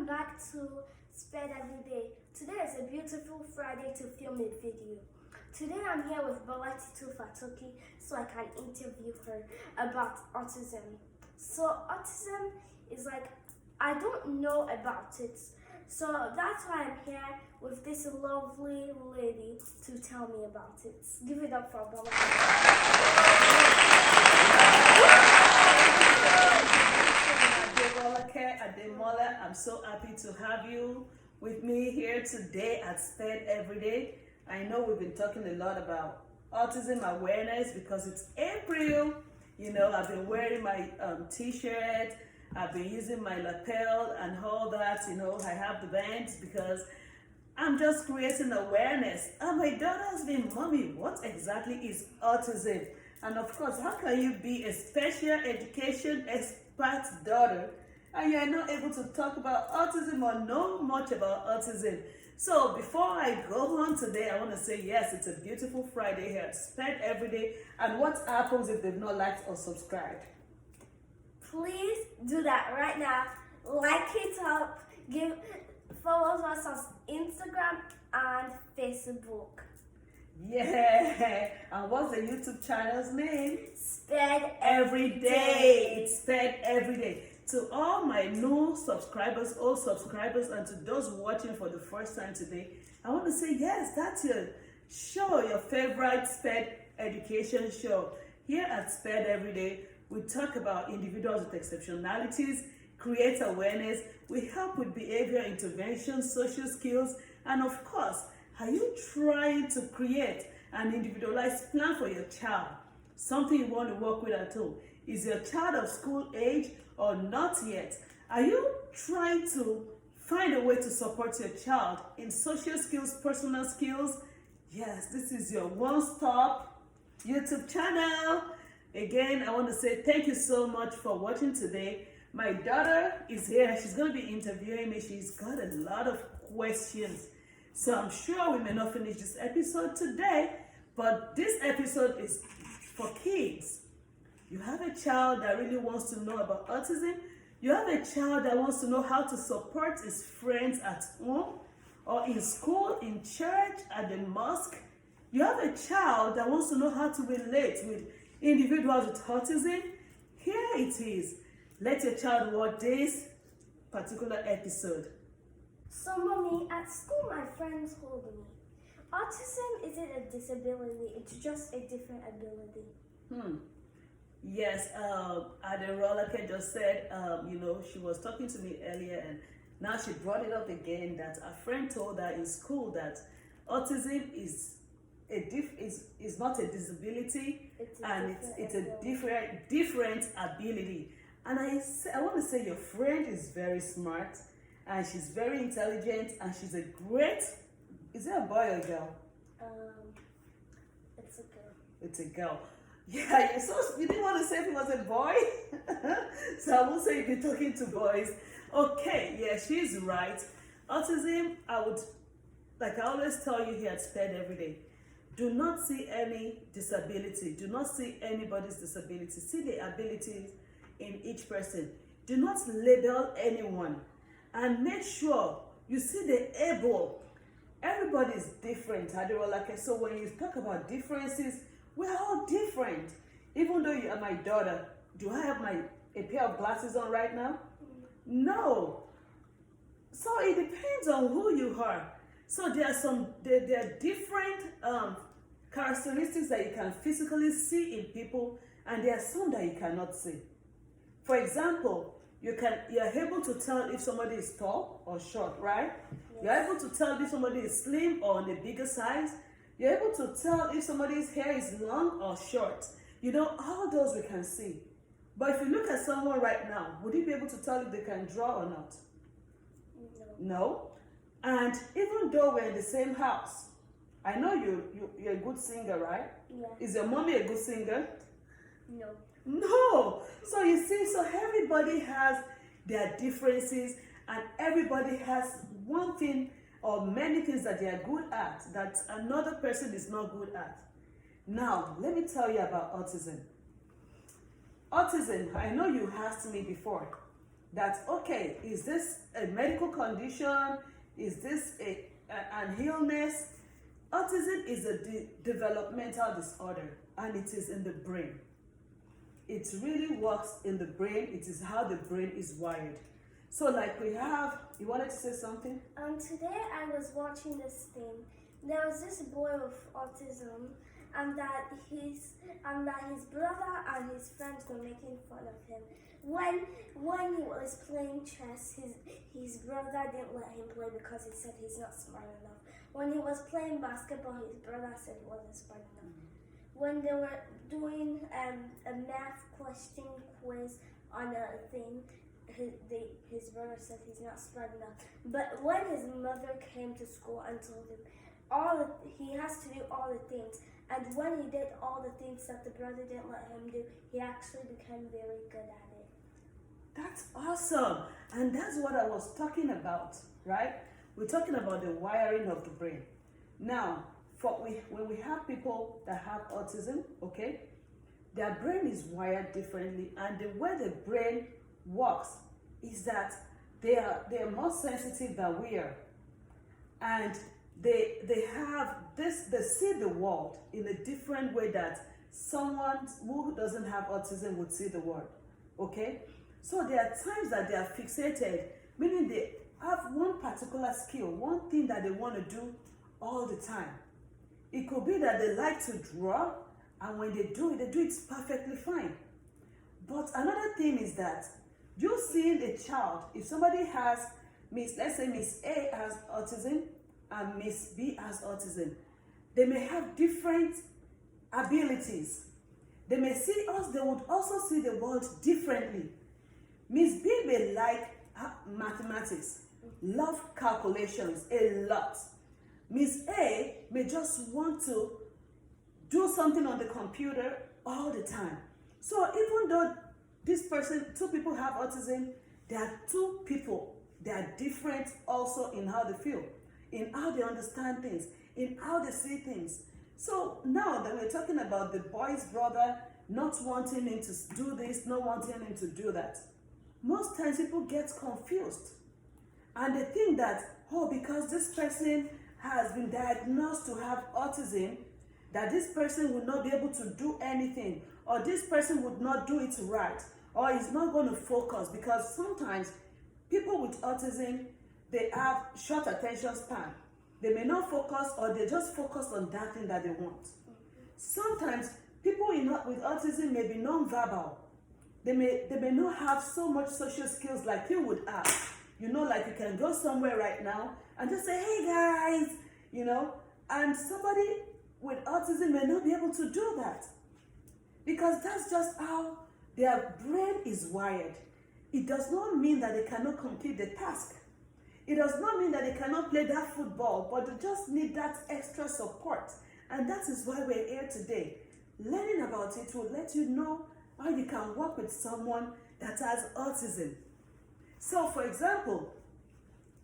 back to Spread Every Day. Today is a beautiful Friday to film a video. Today I'm here with Bolatitu Fatoki so I can interview her about autism. So autism is like, I don't know about it. So that's why I'm here with this lovely lady to tell me about it. Give it up for Bolatitu. I'm so happy to have you with me here today at Spread Every Day. I know we've been talking a lot about autism awareness because it's April. You know, I've been wearing my t-shirt, I've been using my lapel and all that. You know, I have the bands because I'm just creating awareness. And my daughter's been, Mommy, what exactly is autism? And of course, how can you be a special education expert's daughter and you're not able to talk about autism or know much about autism? So before I go on today, I want to say, yes, it's a beautiful Friday here at Spread Every Day. And what happens if they've not liked or subscribed? Please do that right now. Like it up. Follow us on Instagram and Facebook. Yeah. And what's the YouTube channel's name? Spread Every Day. It's Spread Every Day. To all my new subscribers, old subscribers, and to those watching for the first time today, I want to say, yes, that's your show, your favorite Spread education show. Here at Spread Every Day, we talk about individuals with exceptionalities, create awareness, we help with behavior intervention, social skills, and of course, are you trying to create an individualized plan for your child? Something you want to work with at home. Is your child of school age or not yet? Are you trying to find a way to support your child in social skills, personal skills? Yes, this is your one-stop YouTube channel. Again, I want to say thank you so much for watching today. My daughter is here. She's going to be interviewing me. She's got a lot of questions. So I'm sure we may not finish this episode today, but this episode is for kids. You have a child that really wants to know about autism. You have a child that wants to know how to support his friends at home or in school, in church, at the mosque. You have a child that wants to know how to relate with individuals with autism. Here it is. Let your child watch this particular episode. So, Mommy, at school my friends told me, autism isn't a disability, it's just a different ability. Yes, Aderolake just said, you know, she was talking to me earlier and now she brought it up again that a friend told her in school that autism is not a disability, it's a different ability. And I want to say your friend is very smart and she's very intelligent and she's a great, is it a boy or a girl? It's a girl. It's a girl. Yeah, so you didn't want to say if it was a boy? So I won't say you've been talking to boys. Okay, yeah, she's right. Autism, like I always tell you here at Spread Every Day, do not see any disability. Do not see anybody's disability. See the abilities in each person. Do not label anyone. And make sure you see the able. Everybody is different. So when you talk about differences, we're all different. Even though you are my daughter, do I have a pair of glasses on right now? No. So it depends on who you are. So there are different characteristics that you can physically see in people, and there are some that you cannot see. For example, you're able to tell if somebody is tall or short, right? Yes. You're able to tell if somebody is slim or on a bigger size. You're able to tell if somebody's hair is long or short. You know, all those we can see. But if you look at someone right now, would you be able to tell if they can draw or not? No. And even though we're in the same house, I know you're a good singer, right? Yeah. Is your mommy a good singer? No. No. So you see, so everybody has their differences and everybody has one thing or many things that they are good at that another person is not good at. Now, let me tell you about autism. Autism, I know you asked me before, that, okay, is this a medical condition? Is this an illness? Autism is a developmental disorder, and it is in the brain. It really works in the brain. It is how the brain is wired. So like we have, you wanted to say something? Today I was watching this thing. There was this boy with autism, and that his brother and his friends were making fun of him. When he was playing chess, his brother didn't let him play because he said he's not smart enough. When he was playing basketball, his brother said he wasn't smart enough. When they were doing a math question quiz on a thing, his brother said he's not smart enough. But when his mother came to school and told him he has to do all the things, and when he did all the things that the brother didn't let him do, he actually became very good at it. That's awesome. And that's what I was talking about, right? We're talking about the wiring of the brain. Now, when we have people that have autism, okay, their brain is wired differently, and the way the brain works is that they are more sensitive than we are, and they have this, they see the world in a different way that someone who doesn't have autism would see the world. Okay, so there are times that they are fixated, meaning they have one particular skill, one thing that they want to do all the time. It could be that they like to draw, and when they do it perfectly fine. But another thing is that you seeing a child, if somebody has, let's say Miss A has autism and Miss B has autism, they may have different abilities. They may see us, they would also see the world differently. Miss B may like mathematics, love calculations a lot. Miss A may just want to do something on the computer all the time. So even though two people have autism, there are two people. They are different also in how they feel, in how they understand things, in how they see things. So now that we're talking about the boy's brother not wanting him to do this, not wanting him to do that, most times people get confused. And they think that, because this person has been diagnosed to have autism, that this person would not be able to do anything, or this person would not do it right, or is not going to focus, because sometimes people with autism, they have short attention span. They may not focus, or they just focus on that thing that they want. Sometimes people with autism may be non-verbal. They may not have so much social skills like you would have. Like you can go somewhere right now and just say, hey guys, and somebody with autism may not be able to do that, because that's just how their brain is wired. It does not mean that they cannot complete the task. It does not mean that they cannot play that football, but they just need that extra support. And that is why we're here today. Learning about it will let you know how you can work with someone that has autism. So, for example,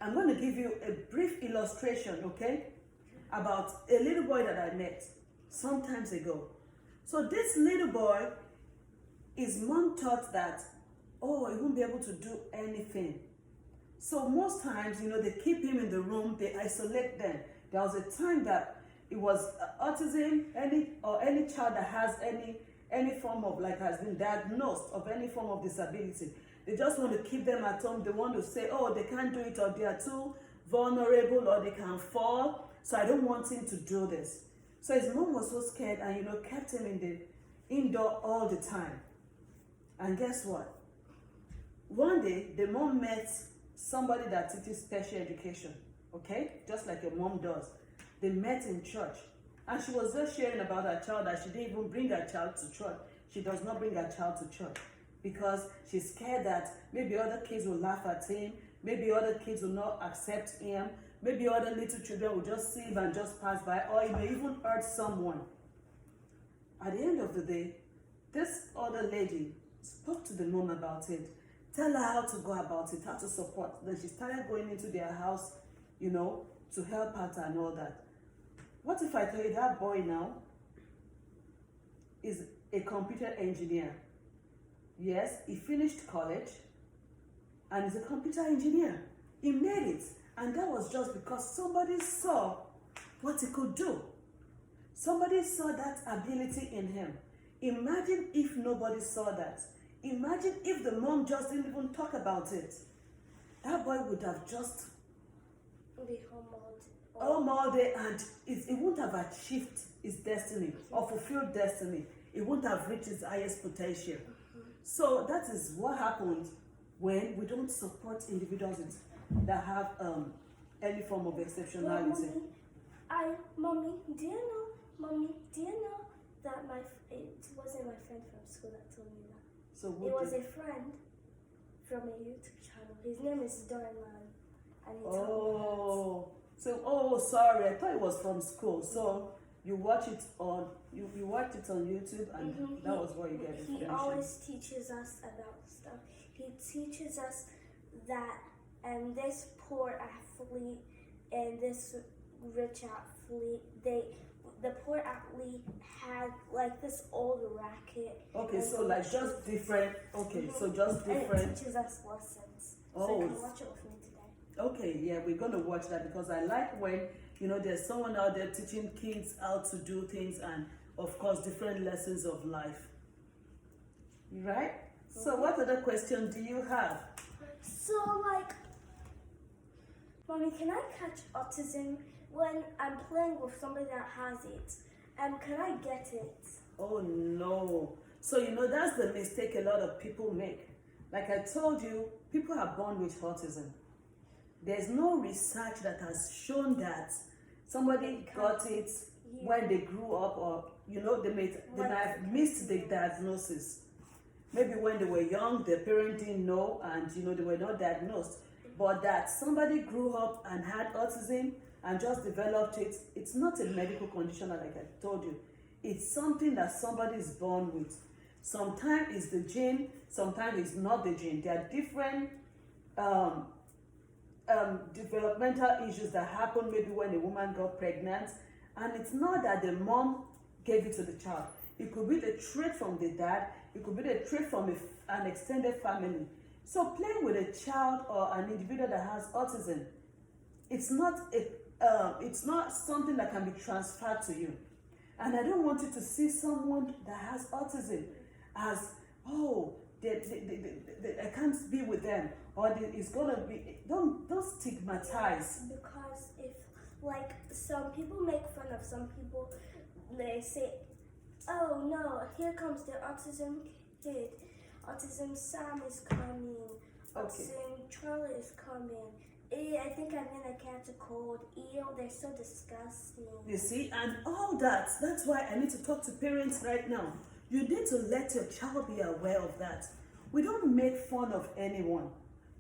I'm going to give you a brief illustration, okay, about a little boy that I met some times ago. So this little boy, his mom thought that, he won't be able to do anything. So most times, they keep him in the room, they isolate them. There was a time that it was autism, any child that has any form of, has been diagnosed of any form of disability. They just want to keep them at home. They want to say, they can't do it, or they are too vulnerable, or they can fall. So I don't want him to do this. So his mom was so scared and, kept him in the indoor all the time. And guess what? One day, the mom met somebody that teaches special education, okay? Just like your mom does. They met in church. And she was just sharing about her child, that she didn't even bring her child to church. She does not bring her child to church because she's scared that maybe other kids will laugh at him, maybe other kids will not accept him, maybe other little children will just see him and just pass by, or he may even hurt someone. At the end of the day, this other lady spoke to the mom about it, tell her how to go about it, how to support. Then she started going into their house, to help out and all that. What if I tell you that boy now is a computer engineer? Yes, he finished college. and he's a computer engineer. He made it, and that was just because somebody saw what he could do. Somebody saw that ability in him. Imagine if nobody saw that. Imagine if the mom just didn't even talk about it. That boy would have just Be home all day, and it wouldn't have achieved his destiny or fulfilled destiny. It wouldn't have reached his highest potential. So that is what happens when we don't support individuals that have any form of exceptionality. Mommy, do you know that it wasn't my friend from school that told me that. So It was a friend from a YouTube channel. His name is Dorman, and he told me sorry, I thought it was from school. So you watch it on YouTube, and that was where you get information. He always teaches us about stuff. He teaches us that this poor athlete and this rich athlete, the poor athlete had like this old racket. Okay, so like just different. Okay, so just different. And it teaches us lessons. So you can watch it with me today. Okay, yeah, we're gonna watch that because I like when there's someone out there teaching kids how to do things, and of course different lessons of life. Right? So what other question do you have? So Mommy, can I catch autism when I'm playing with somebody that has it? Can I get it? Oh no. So that's the mistake a lot of people make. Like I told you, people are born with autism. There's no research that has shown that somebody got it when they grew up, or they might have missed the diagnosis. Maybe when they were young, their parents didn't know, and they were not diagnosed. But that somebody grew up and had autism and just developed it, it's not a medical condition like I told you. It's something that somebody is born with. Sometimes it's the gene, sometimes it's not the gene. There are different developmental issues that happen maybe when a woman got pregnant, and it's not that the mom gave it to the child. It could be the trait from the dad, it could be the trait from an extended family. So playing with a child or an individual that has autism, it's not something that can be transferred to you. And I don't want you to see someone that has autism as, I can't be with them, or it's gonna be. Don't stigmatize. Because if some people make fun of some people, they say, "Oh no, here comes the autism kid. Autism Sam is coming. Autism Charlie is coming. I think I'm gonna catch a cold. Ew, they're so disgusting." You see, and all that. That's why I need to talk to parents right now. You need to let your child be aware of that. We don't make fun of anyone.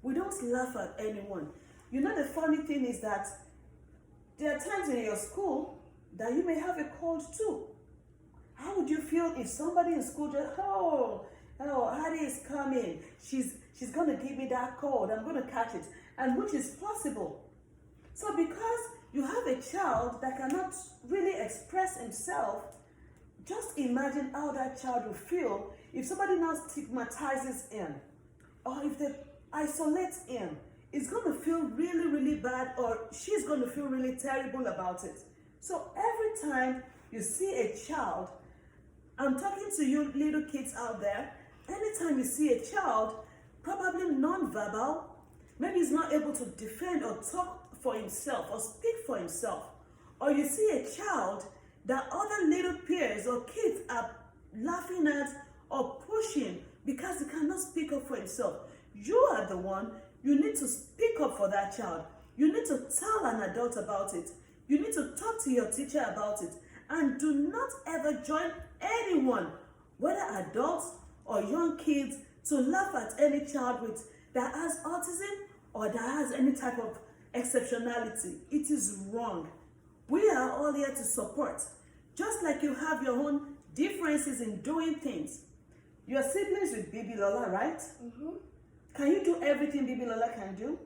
We don't laugh at anyone. The funny thing is that there are times in your school that you may have a cold too. How would you feel if somebody in school just, Hattie is coming. She's gonna give me that cold. I'm gonna catch it, and which is possible. So because you have a child that cannot really express himself, just imagine how that child will feel if somebody now stigmatizes him, or if they isolate him. It's going to feel really, really bad, or she's going to feel really terrible about it. So every time you see a child, I'm talking to you little kids out there, anytime you see a child, probably non-verbal, maybe he's not able to defend or talk for himself or speak for himself, or you see a child that other little peers or kids are laughing at or pushing because he cannot speak up for himself, you are the one. You need to speak up for that child. You need to tell an adult about it. You need to talk to your teacher about it. And do not ever join anyone, whether adults or young kids, to laugh at any child that has autism or that has any type of exceptionality. It is wrong. We are all here to support. Just like you have your own differences in doing things. Your siblings with Bibi Lola, right? Mm-hmm. Can you do everything Bibi Lola can do?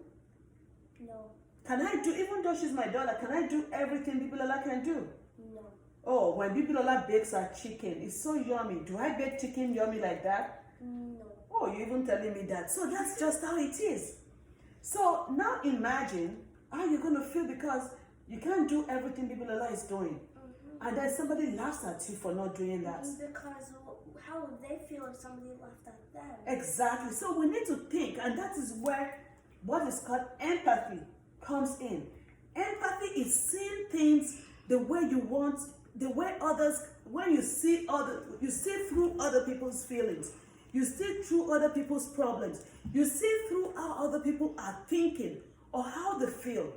No. Can I do, even though she's my daughter, can I do everything Bibi Lola can do? No. Oh, when Bibi Lola bakes her chicken, it's so yummy. Do I bake chicken yummy like that? No. Oh, you're even telling me that. So that's just how it is. So now imagine how you're going to feel because you can't do everything Bibilala is doing. And then somebody laughs at you for not doing that. Because how would they feel if somebody laughed at them? Exactly. So we need to think, and that is where what is called empathy comes in. Empathy is seeing things the way you want, the way others, when you see through other people's feelings. You see through other people's problems. You see through how other people are thinking or how they feel.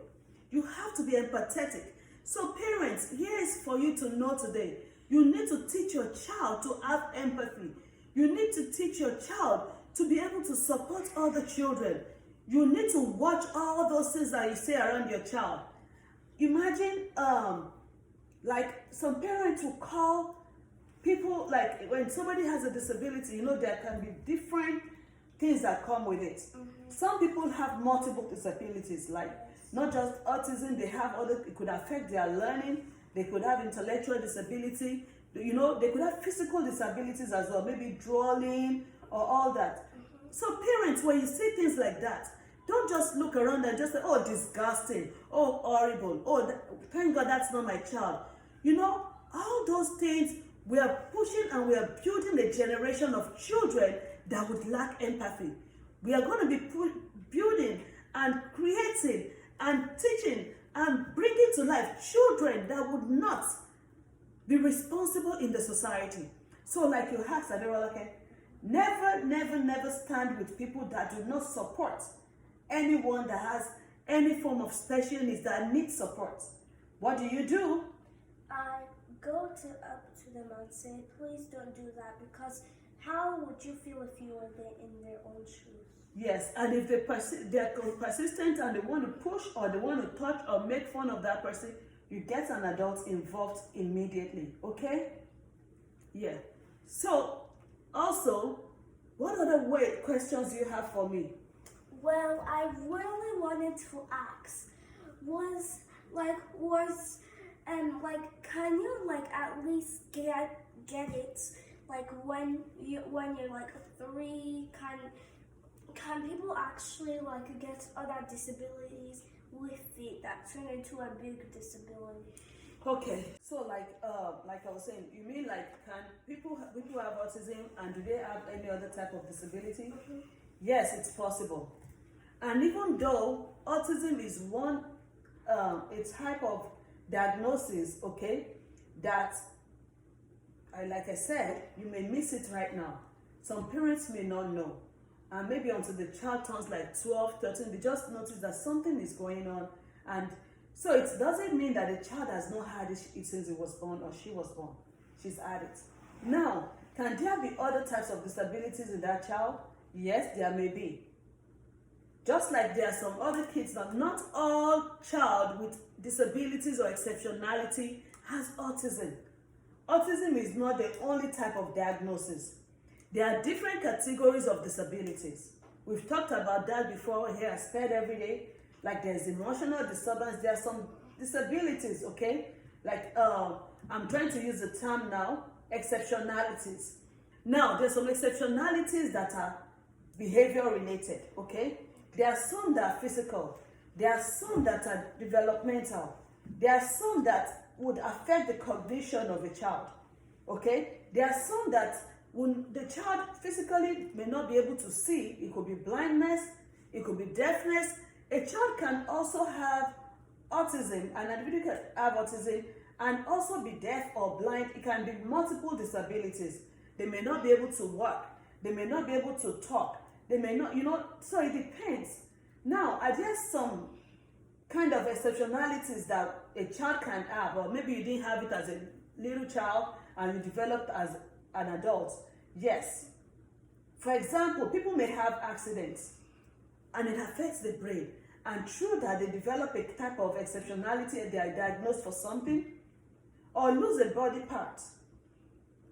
You have to be empathetic. So parents, here is for you to know today. You need to teach your child to have empathy. You need to teach your child to be able to support other children. You need to watch all those things that you say around your child. Imagine, like some parents will call people, like when somebody has a disability, there can be different things that come with it. Some people have multiple disabilities, like not just autism, they have other, it could affect their learning, they could have intellectual disability, they could have physical disabilities as well, maybe drawing or all that. So parents, when you see things like that, don't just look around and just say, oh, disgusting, oh, horrible, oh, thank God that's not my child. All those things, we are pushing and we are building a generation of children that would lack empathy. We are going to be building and creating and teaching and bringing to life children that would not be responsible in the society. So like you asked, Aderola, never, never, never stand with people that do not support anyone that has any form of special needs that needs support. What do? I go up to them and say, please don't do that, because how would you feel if you were there in their own shoes? Yes, and if they're persistent and they want to push or they want to touch or make fun of that person, you get an adult involved immediately, okay? Yeah. So, also, what other questions do you have for me? Well, I really wanted to ask, can you at least get it, when you're 3, can people actually get other disabilities with it that turn into a big disability? Okay, so like I was saying, you mean can people have autism and do they have any other type of disability? Yes, it's possible. And even though autism is one a type of diagnosis, okay, that like I said, you may miss it right now. Some parents may not know. And maybe until the child turns 12, 13, they just notice that something is going on. And so it doesn't mean that the child has not had it since he was born or she was born. She's had it. Now, can there be other types of disabilities in that child? Yes, there may be. Just like there are some other kids, that not all child with disabilities or exceptionality has autism. Autism is not the only type of diagnosis. There are different categories of disabilities. We've talked about that before here at Sped Every Day. Like there's emotional disturbance, there are some disabilities, okay? I'm trying to use the term now, exceptionalities. Now, there's some exceptionalities that are behavior related, okay? There are some that are physical. There are some that are developmental. There are some that would affect the cognition of a child, okay? There are some that when the child physically may not be able to see, it could be blindness, it could be deafness. A child can also have autism, and an individual can have autism and also be deaf or blind. It can be multiple disabilities. They may not be able to walk. They may not be able to talk. They may not, so it depends. Now, are there some kind of exceptionalities that a child can have, or maybe you didn't have it as a little child and you developed as an adult? Yes. For example, people may have accidents and it affects the brain, and through that they develop a type of exceptionality and they are diagnosed for something, or lose a body part.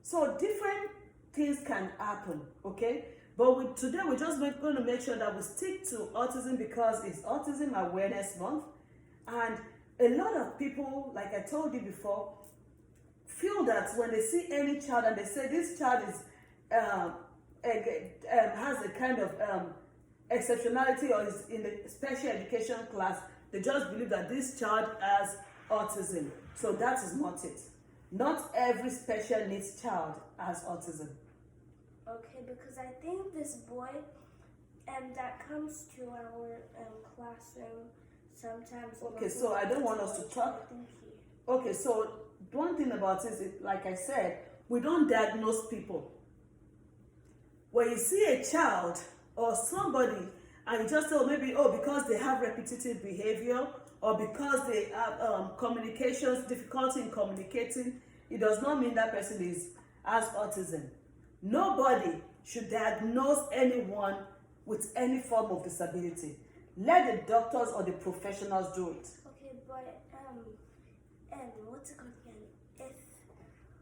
So different things can happen, okay? But today we're just going to make sure that we stick to autism because it's Autism Awareness Month, and a lot of people, like I told you before, feel that when they see any child and they say this child is has a kind of exceptionality or is in the special education class, they just believe that this child has autism. So that is not it. Not every special needs child has autism. Okay, because I think this boy that comes to our classroom sometimes. Okay, so I don't want us to talk. I think Okay, so one thing about it is, like I said, we don't diagnose people. When you see a child or somebody and you just say, maybe, because they have repetitive behavior or because they have difficulty in communicating, it does not mean that person has autism. Nobody should diagnose anyone with any form of disability. Let the doctors or the professionals do it. Okay, but and what's it called again? If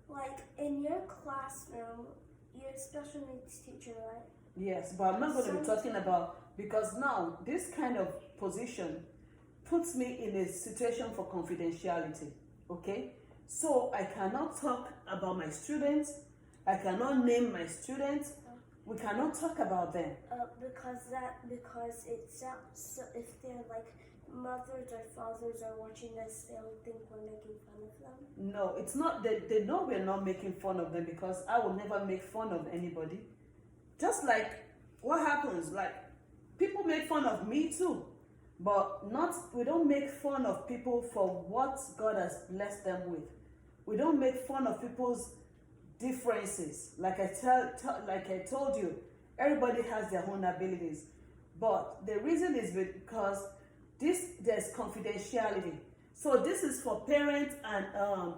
like in your classroom, you're a special needs teacher, right? Yes, but I'm not going to be talking about, because now this kind of position puts me in a situation for confidentiality. Okay, so I cannot talk about my students. I cannot name my students. We cannot talk about them. Because it sounds, so if they're like mothers or fathers are watching this, they'll think we're making fun of them. No, it's not. They know we're not making fun of them, because I will never make fun of anybody. Just like what happens, like people make fun of me too, but we don't make fun of people for what God has blessed them with. We don't make fun of people's differences. Like I told you, everybody has their own abilities, but the reason is because there's confidentiality. So this is for parents and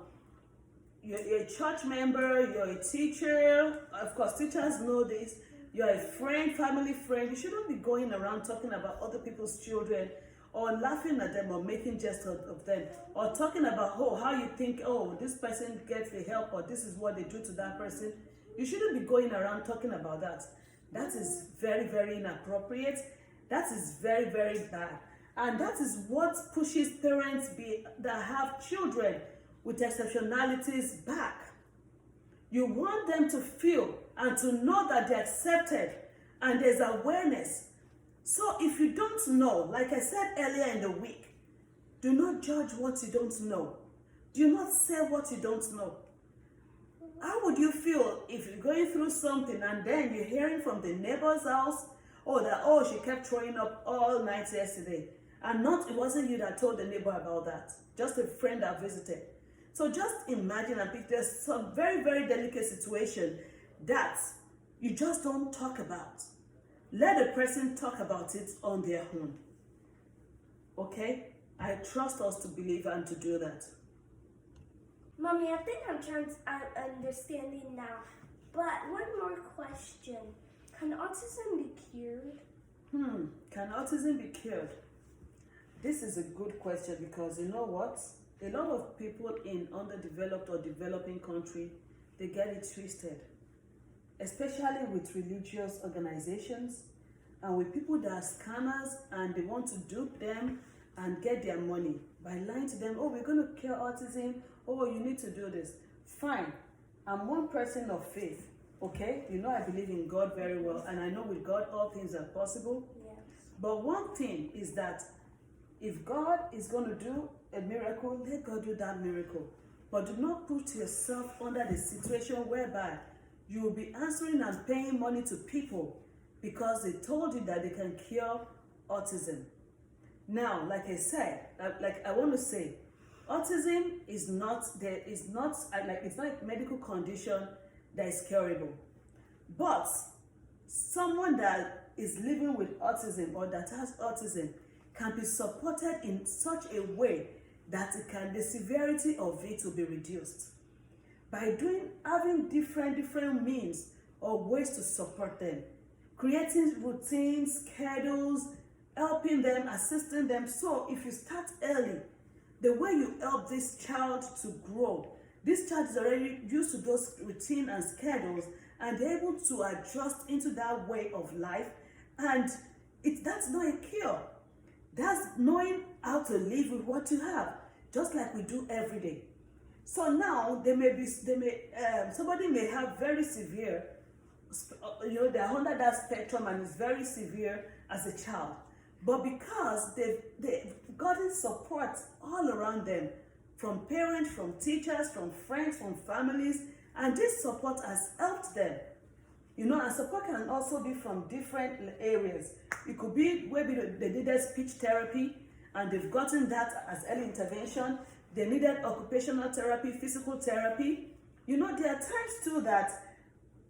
you're a church member, you're a teacher. Of course, teachers know this. You're a friend, family friend. You shouldn't be going around talking about other people's children or laughing at them or making jest of them or talking about how you think, this person gets the help or this is what they do to that person. You shouldn't be going around talking about that. That is very, very inappropriate. That is very, very bad. And that is what pushes parents that have children with exceptionalities back. You want them to feel and to know that they're accepted and there's awareness. So if you don't know, like I said earlier in the week, do not judge what you don't know. Do not say what you don't know. How would you feel if you're going through something and then you're hearing from the neighbor's house, she kept throwing up all night yesterday, and it wasn't you that told the neighbor about that, just a friend that visited. So just imagine and think there's some very, very delicate situation that you just don't talk about. Let a person talk about it on their own. Okay? I trust us to believe and to do that. Mommy, I think I'm understanding now. But one more question. Can autism be cured? Can autism be cured? This is a good question, because you know what? A lot of people in underdeveloped or developing country, they get it twisted. Especially with religious organizations and with people that are scammers and they want to dupe them and get their money by lying to them. We're going to cure autism. You need to do this. Fine. I'm one person of faith. Okay? You know I believe in God very well, and I know with God all things are possible. Yes. But one thing is that if God is going to do a miracle, let God do that miracle. But do not put yourself under the situation whereby you will be answering and paying money to people because they told you that they can cure autism. Now, like I said, I want to say, autism is not a medical condition that is curable. But someone that is living with autism or that has autism can be supported in such a way that the severity of it will be reduced by having different means or ways to support them, creating routines, schedules, helping them, assisting them. So if you start early, the way you help this child to grow, this child is already used to those routines and schedules, and they're able to adjust into that way of life. And that's not a cure. That's knowing how to live with what you have, just like we do every day. So now somebody may have very severe they're under that spectrum and it's very severe as a child. But because they've gotten support all around them, from parents, from teachers, from friends, from families, and this support has helped them. And support can also be from different areas. It could be maybe they needed speech therapy and they've gotten that as early intervention. They needed occupational therapy, physical therapy. There are times too that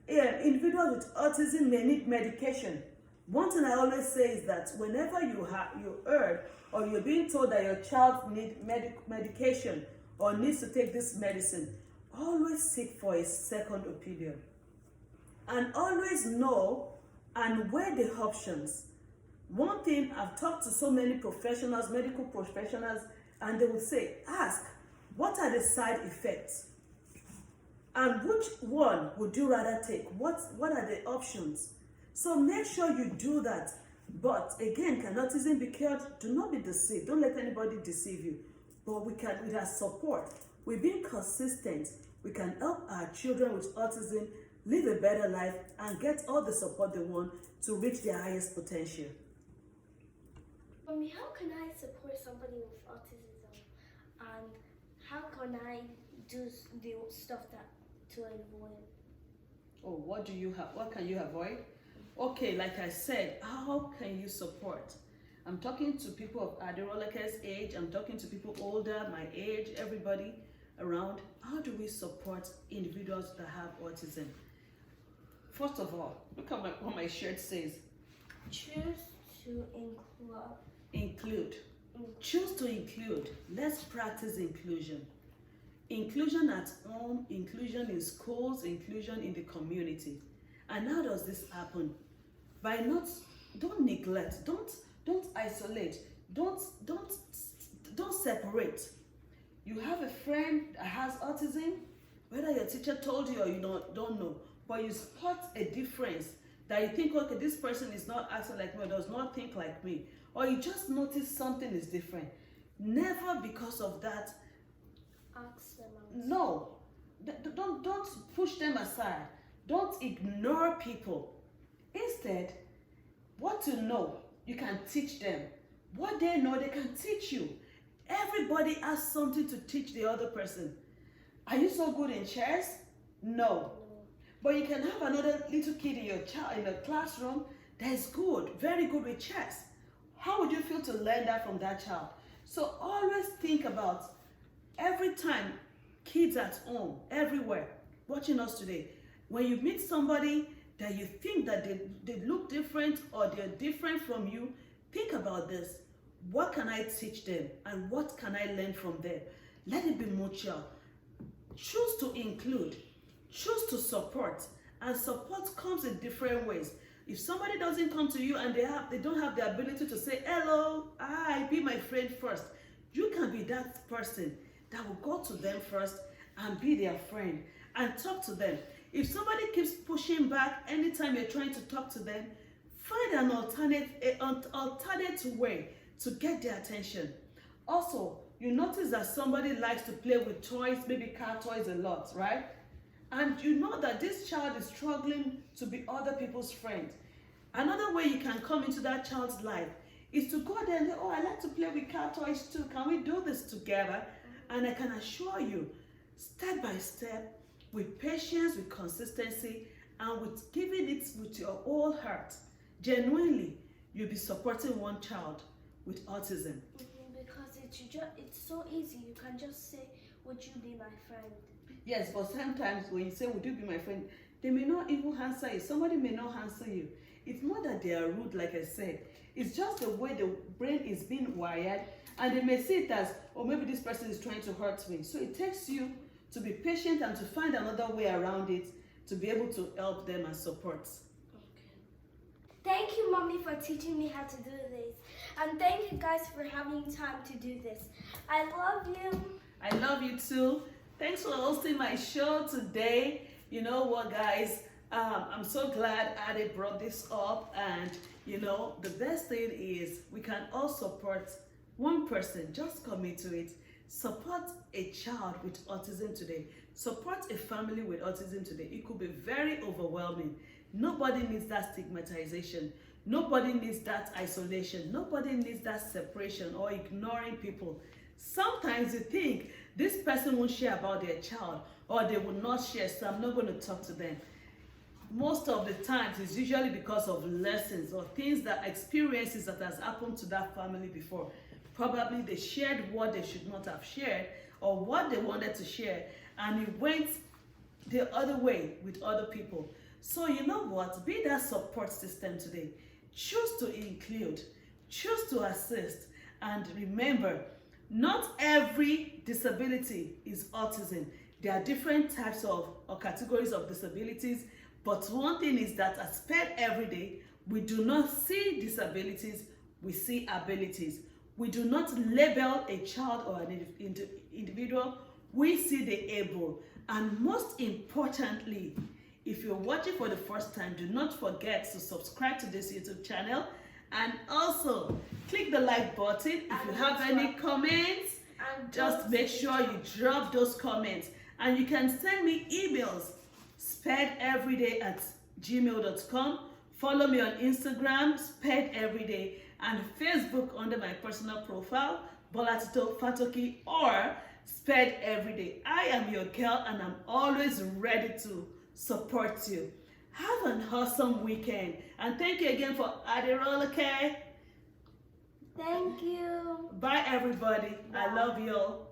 individuals with autism may need medication. One thing I always say is that whenever you heard or you're being told that your child needs medication or needs to take this medicine, always seek for a second opinion. And always know and weigh the options. One thing, I've talked to so many professionals, medical professionals, and they will say, ask, what are the side effects? And which one would you rather take? What are the options? So make sure you do that. But again, can autism be cured? Do not be deceived. Don't let anybody deceive you. But we can, with our support, we've been consistent. We can help our children with autism live a better life and get all the support they want to reach their highest potential. Mommy, how can I support somebody with autism? And how can I do the stuff to avoid? Oh, what do you have? What can you avoid? Okay, like I said, how can you support? I'm talking to people of Adirolake's age. I'm talking to people older, my age, everybody around. How do we support individuals that have autism? First of all, look at what my shirt says. Choose to include. Choose to include. Let's practice inclusion. Inclusion at home, inclusion in schools, inclusion in the community. And how does this happen? Don't neglect, don't isolate, don't separate. You have a friend that has autism, whether your teacher told you or you don't know, but you spot a difference that you think, okay, this person is not acting like me or does not think like me, or you just notice something is different. Never because of that. Ask them out. No, don't push them aside. Don't ignore people. Instead, what you know, you can teach them. What they know, they can teach you. Everybody has something to teach the other person. Are you so good in chess? No. But you can have another little kid in your classroom that is good, very good with chess. How would you feel to learn that from that child? So always think about every time, kids at home, everywhere, watching us today, when you meet somebody that you think that they look different or they're different from you, think about this. What can I teach them and what can I learn from them? Let it be mutual. Choose to include, choose to support, and support comes in different ways. If somebody doesn't come to you and they don't have the ability to say, hello, hi, be my friend first, you can be that person that will go to them first and be their friend and talk to them. If somebody keeps pushing back anytime you're trying to talk to them, find an alternate way to get their attention. Also, you notice that somebody likes to play with toys, maybe car toys a lot, right? And you know that this child is struggling to be other people's friend. Another way you can come into that child's life is to go there and say, oh, I like to play with car toys too. Can we do this together? And I can assure you, step by step, with patience, with consistency, and with giving it with your whole heart, genuinely, you'll be supporting one child with autism. Because it's so easy. You can just say, would you be my friend? Yes, but sometimes when you say, would you be my friend, they may not even answer you. Somebody may not answer you. It's not that they are rude, like I said. It's just the way the brain is being wired, and they may see it as, oh, maybe this person is trying to hurt me. So it takes you to be patient and to find another way around it to be able to help them and support. Okay. Thank you, Mommy, for teaching me how to do this. And thank you guys for having time to do this. I love you. I love you too. Thanks for hosting my show today. You know what, guys? I'm so glad Ade brought this up. And, the best thing is we can all support one person. Just commit to it. Support a child with autism today. Support a family with autism today. It could be very overwhelming. Nobody needs that stigmatization. Nobody needs that isolation. Nobody needs that separation or ignoring people. Sometimes you think this person won't share about their child or they will not share, so I'm not going to talk to them. Most of the times it's usually because of lessons or things that experiences that has happened to that family before. Probably they shared what they should not have shared or what they wanted to share, and it went the other way with other people. So you know what? Be that support system today. Choose to include, choose to assist, and remember, not every disability is autism. There are different types of or categories of disabilities, but one thing is that at SPED Everyday, we do not see disabilities, we see abilities. We do not label a child or an individual, we see the able. And most importantly, if you're watching for the first time, do not forget to subscribe to this YouTube channel and also click the like button. If you have any comments, just make sure you drop those comments. And you can send me emails, spedeveryday@gmail.com. Follow me on Instagram, spedeveryday, and Facebook under my personal profile, Bolatito Fatoki or Sped Everyday. I am your girl and I'm always ready to support you. Have an awesome weekend. And thank you again for Adderall, okay? Thank you. Bye everybody. Bye. I love you all.